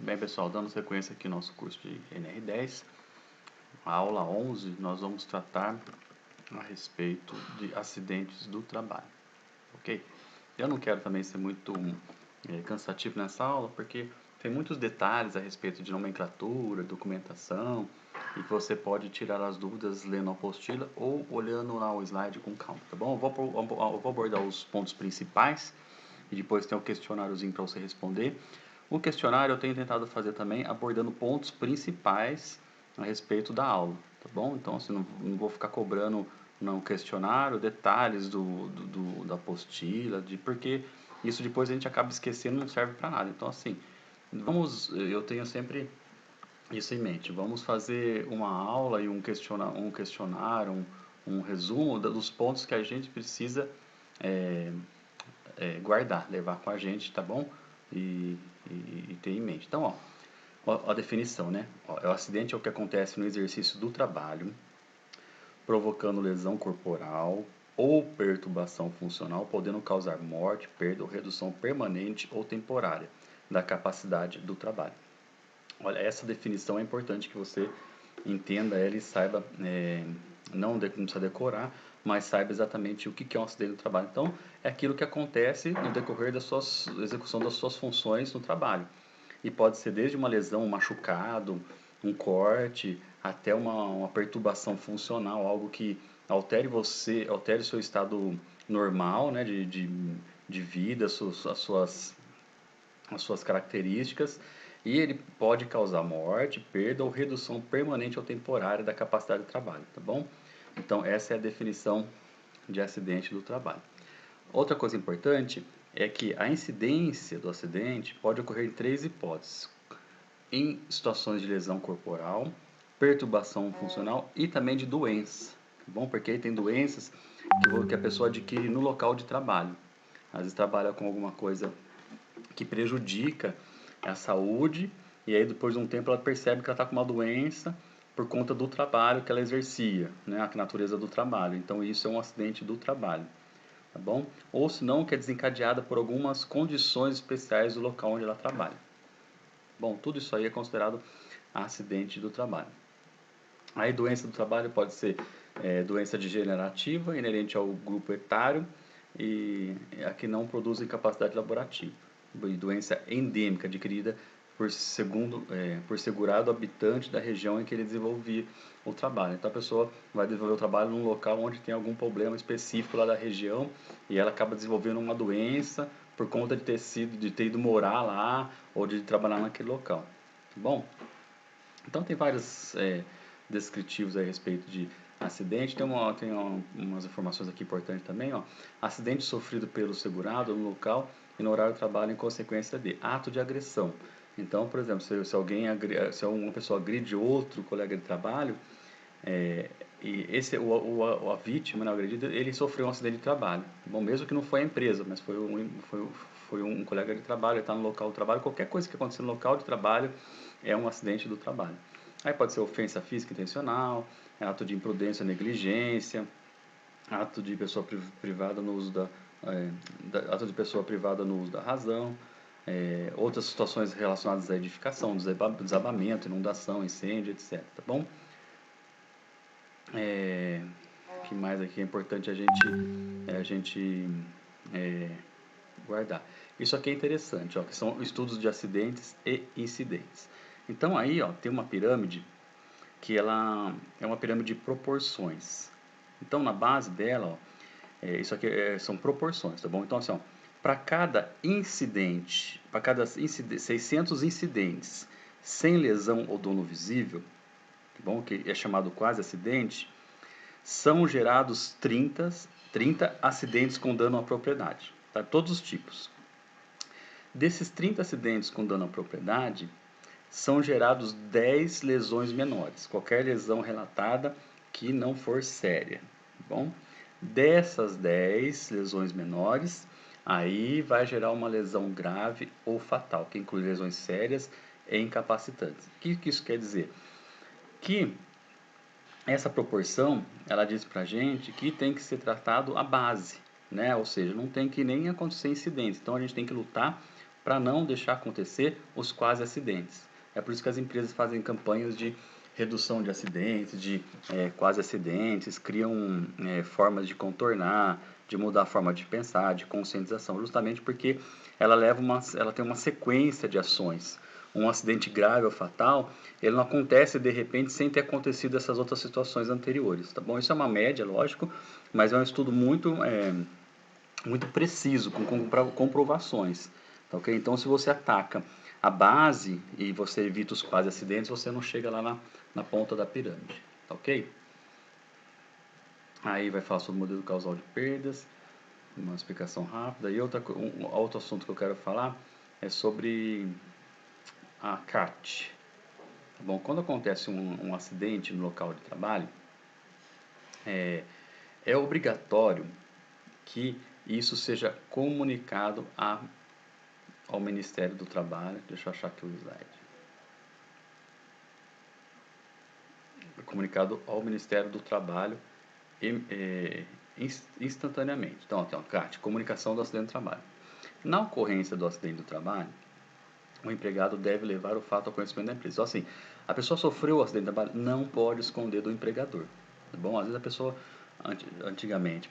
Bem, pessoal, dando sequência aqui no nosso curso de NR10, a aula 11, nós vamos tratar a respeito de acidentes do trabalho, ok? Eu não quero também ser muito cansativo nessa aula, porque tem muitos detalhes a respeito de nomenclatura, documentação, e que você pode tirar as dúvidas lendo a apostila ou olhando lá o slide com calma, tá bom? Eu vou abordar os pontos principais e depois tem o questionáriozinho para você responder. O questionário eu tenho tentado fazer também abordando pontos principais a respeito da aula, tá bom? Então, assim, não vou ficar cobrando no questionário detalhes da apostila, porque isso depois a gente acaba esquecendo e não serve para nada. Então, assim, eu tenho sempre isso em mente. Vamos fazer uma aula e um questionário, um resumo dos pontos que a gente precisa guardar, levar com a gente, tá bom? E ter em mente. Então, ó, a definição, né? Ó, o acidente é o que acontece no exercício do trabalho, provocando lesão corporal ou perturbação funcional, podendo causar morte, perda ou redução permanente ou temporária da capacidade do trabalho. Olha, essa definição é importante que você entenda ela e saiba, não precisa decorar, mas saiba exatamente o que é um acidente do trabalho. Então, é aquilo que acontece no decorrer da execução das suas funções no trabalho. E pode ser desde uma lesão, um machucado, um corte, até uma perturbação funcional, algo que altere o seu estado normal, né, de vida, as suas características, e ele pode causar morte, perda ou redução permanente ou temporária da capacidade de trabalho, tá bom? Então, essa é a definição de acidente do trabalho. Outra coisa importante é que a incidência do acidente pode ocorrer em três hipóteses: em situações de lesão corporal, perturbação funcional e também de doença, tá bom? Porque aí tem doenças que a pessoa adquire no local de trabalho. Às vezes trabalha com alguma coisa que prejudica a saúde, e aí depois de um tempo ela percebe que ela está com uma doença por conta do trabalho que ela exercia, né, a natureza do trabalho. Então isso é um acidente do trabalho, tá bom? Ou se não, que é desencadeada por algumas condições especiais do local onde ela trabalha. Bom, tudo isso aí é considerado acidente do trabalho. Aí doença do trabalho pode ser doença degenerativa, inerente ao grupo etário, e a que não produz incapacidade laborativa. E doença endêmica, adquirida por segurado habitante da região em que ele desenvolvia o trabalho. Então a pessoa vai desenvolver o trabalho num local onde tem algum problema específico lá da região e ela acaba desenvolvendo uma doença por conta de ter ido morar lá ou de trabalhar naquele local. Tá bom? Então tem vários descritivos a respeito de acidente. Tem umas informações aqui importantes também. Ó. Acidente sofrido pelo segurado no local e no horário de trabalho em consequência de ato de agressão. Então, por exemplo, se uma pessoa agride outro colega de trabalho, e a vítima, né, o agredido, ele sofreu um acidente de trabalho. Bom, mesmo que não foi a empresa, mas foi um colega de trabalho, ele está no local de trabalho, qualquer coisa que acontecer no local de trabalho é um acidente do trabalho. Aí pode ser ofensa física intencional, ato de imprudência, negligência, ato de pessoa privada no uso ato de pessoa privada no uso da razão, outras situações relacionadas à edificação, desabamento, inundação, incêndio, etc. Tá bom? Que mais aqui é importante a gente guardar. Isso aqui é interessante, ó, que são estudos de acidentes e incidentes. Então aí, ó, tem uma pirâmide que ela é uma pirâmide de proporções. Então na base dela, ó, isso aqui são proporções, tá bom? Então assim, para cada incidente, 600 incidentes sem lesão ou dano visível, tá bom? Que é chamado quase acidente, são gerados 30 acidentes com dano à propriedade, tá? Todos os tipos. Desses 30 acidentes com dano à propriedade, são gerados 10 lesões menores, qualquer lesão relatada que não for séria, tá bom? Dessas 10 lesões menores, aí vai gerar uma lesão grave ou fatal, que inclui lesões sérias e incapacitantes. O que isso quer dizer? Que essa proporção, ela diz pra gente que tem que ser tratado a base, né? Ou seja, não tem que nem acontecer incidentes. Então a gente tem que lutar para não deixar acontecer os quase acidentes. É por isso que as empresas fazem campanhas de redução de acidentes, de quase acidentes, criam formas de contornar, de mudar a forma de pensar, de conscientização, justamente porque ela tem uma sequência de ações. Um acidente grave ou fatal, ele não acontece de repente sem ter acontecido essas outras situações anteriores, tá bom? Isso é uma média, lógico, mas é um estudo muito preciso, com comprovações, tá ok? Então, se você ataca a base e você evita os quase acidentes, você não chega lá na ponta da pirâmide, tá ok? Aí vai falar sobre o modelo causal de perdas, uma explicação rápida. E outro assunto que eu quero falar é sobre a CAT. Tá bom? Quando acontece um acidente no local de trabalho, é obrigatório que isso seja comunicado ao Ministério do Trabalho. Deixa eu achar aqui o slide. Comunicado ao Ministério do Trabalho instantaneamente. Então, aqui, ó, CAT, comunicação do acidente do trabalho. Na ocorrência do acidente do trabalho, o empregado deve levar o fato ao conhecimento da empresa. Então, assim, a pessoa sofreu o acidente do trabalho, não pode esconder do empregador. Tá bom? Às vezes a pessoa, antigamente,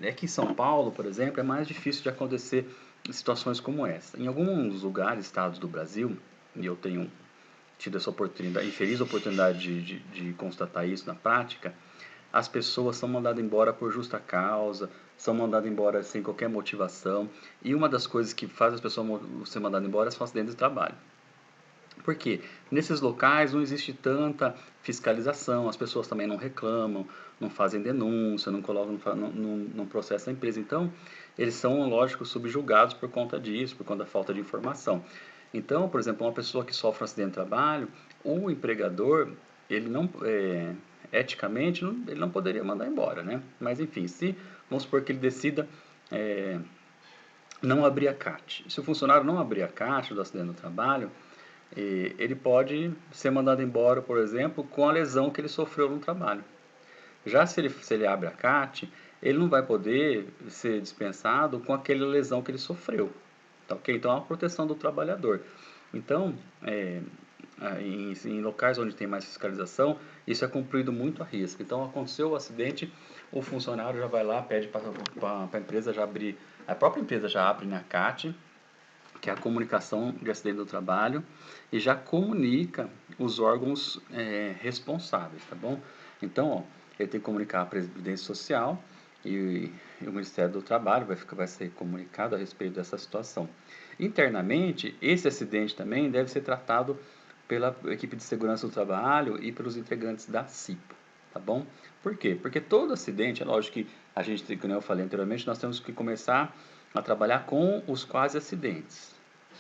é que em São Paulo, por exemplo, é mais difícil de acontecer situações como essa. Em alguns lugares, estados do Brasil, e eu tenho tido essa oportunidade, infeliz oportunidade de constatar isso na prática, as pessoas são mandadas embora por justa causa, são mandadas embora sem qualquer motivação, e uma das coisas que faz as pessoas ser mandadas embora são acidentes de trabalho. Por quê? Nesses locais não existe tanta fiscalização, as pessoas também não reclamam, não fazem denúncia, não colocam, não processam a empresa. Então, eles são, lógico, subjugados por conta disso, por conta da falta de informação. Então, por exemplo, uma pessoa que sofre um acidente de trabalho, o empregador, ele não, eticamente, ele não poderia mandar embora, né? Mas, enfim, vamos supor que ele decida não abrir a CAT. Se o funcionário não abrir a CAT do acidente do trabalho, ele pode ser mandado embora, por exemplo, com a lesão que ele sofreu no trabalho. Já se ele abre a CAT, ele não vai poder ser dispensado com aquela lesão que ele sofreu. Tá, ok? Então, é uma proteção do trabalhador. Então, em locais onde tem mais fiscalização, isso é cumprido muito a risco. Então, aconteceu o acidente, o funcionário já vai lá, pede para a empresa já abrir, a própria empresa já abre na CAT, que é a comunicação de acidente do trabalho, e já comunica os órgãos responsáveis, tá bom? Então, ó, ele tem que comunicar a Previdência Social e o Ministério do Trabalho vai ser comunicado a respeito dessa situação. Internamente, esse acidente também deve ser tratado pela equipe de segurança do trabalho e pelos integrantes da CIPA, tá bom? Por quê? Porque todo acidente, é lógico que a gente, como eu falei anteriormente, nós temos que começar a trabalhar com os quase acidentes.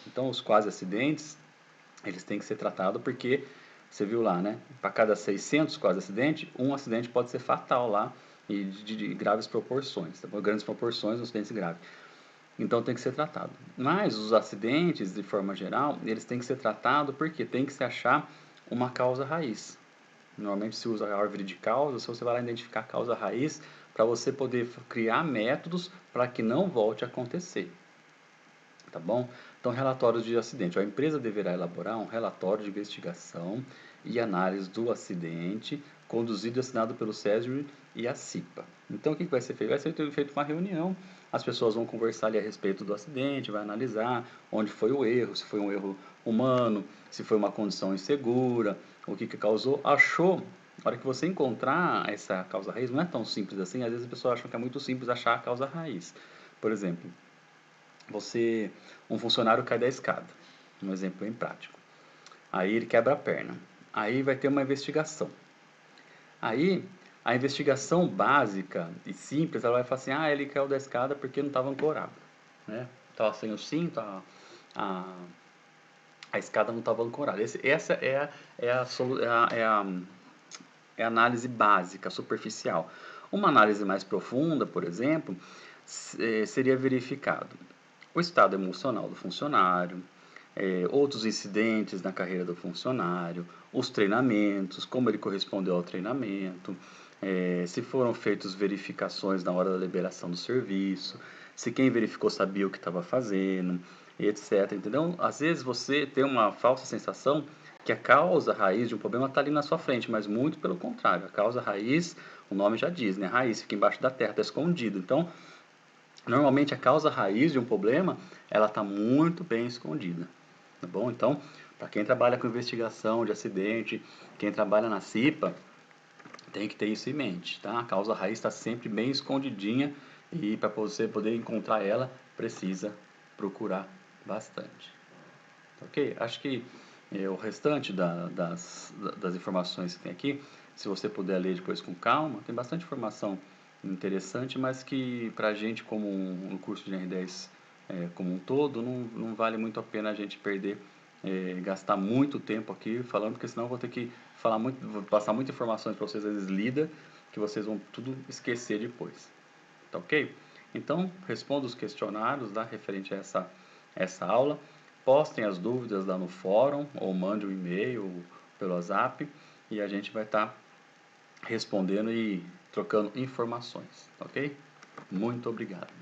Então, os quase acidentes, eles têm que ser tratados porque, você viu lá, né? Para cada 600 quase acidentes, um acidente pode ser fatal lá e de graves proporções, tá bom? Grandes proporções, acidentes graves. Então, tem que ser tratado. Mas os acidentes, de forma geral, eles têm que ser tratados porque tem que se achar uma causa raiz. Normalmente se usa a árvore de causas, você vai lá identificar a causa raiz para você poder criar métodos para que não volte a acontecer. Tá bom? Então, relatórios de acidente. A empresa deverá elaborar um relatório de investigação e análise do acidente, conduzido e assinado pelo SESR e a CIPA. Então, o que vai ser feito? Vai ser feita uma reunião, as pessoas vão conversar ali a respeito do acidente, vai analisar onde foi o erro, se foi um erro humano, se foi uma condição insegura, o que causou. Achou, na hora que você encontrar essa causa raiz, não é tão simples assim, às vezes as pessoas acham que é muito simples achar a causa raiz. Por exemplo, um funcionário cai da escada, um exemplo bem prático. Aí ele quebra a perna. Aí vai ter uma investigação. Aí a investigação básica e simples, ela vai falar assim, ele caiu da escada porque não estava ancorado, né? Estava sem o cinto, a escada não estava ancorada. Essa é a análise básica, superficial. Uma análise mais profunda, por exemplo, seria verificado o estado emocional do funcionário, outros incidentes na carreira do funcionário, os treinamentos, como ele correspondeu ao treinamento, se foram feitas verificações na hora da liberação do serviço, se quem verificou sabia o que estava fazendo, etc. Entendeu? Às vezes você tem uma falsa sensação que a causa raiz de um problema está ali na sua frente, mas muito pelo contrário. A causa raiz, o nome já diz, né? A raiz fica embaixo da terra, está escondido. Então, normalmente a causa raiz de um problema, ela está muito bem escondida, tá bom? Então, para quem trabalha com investigação de acidente, quem trabalha na CIPA, tem que ter isso em mente, tá? A causa raiz está sempre bem escondidinha e para você poder encontrar ela, precisa procurar bastante. Ok? Acho que o restante das informações que tem aqui, se você puder ler depois com calma, tem bastante informação interessante, mas que para a gente, como um curso de R10 como um todo, não vale muito a pena a gente perder, gastar muito tempo aqui falando, porque senão eu vou ter que falar muito, vou passar muitas informações para vocês, às vezes lida, que vocês vão tudo esquecer depois. Tá ok? Então, responda os questionários lá referente a essa aula. Postem as dúvidas lá no fórum ou mande um e-mail pelo WhatsApp e a gente vai estar respondendo e trocando informações, ok? Muito obrigado.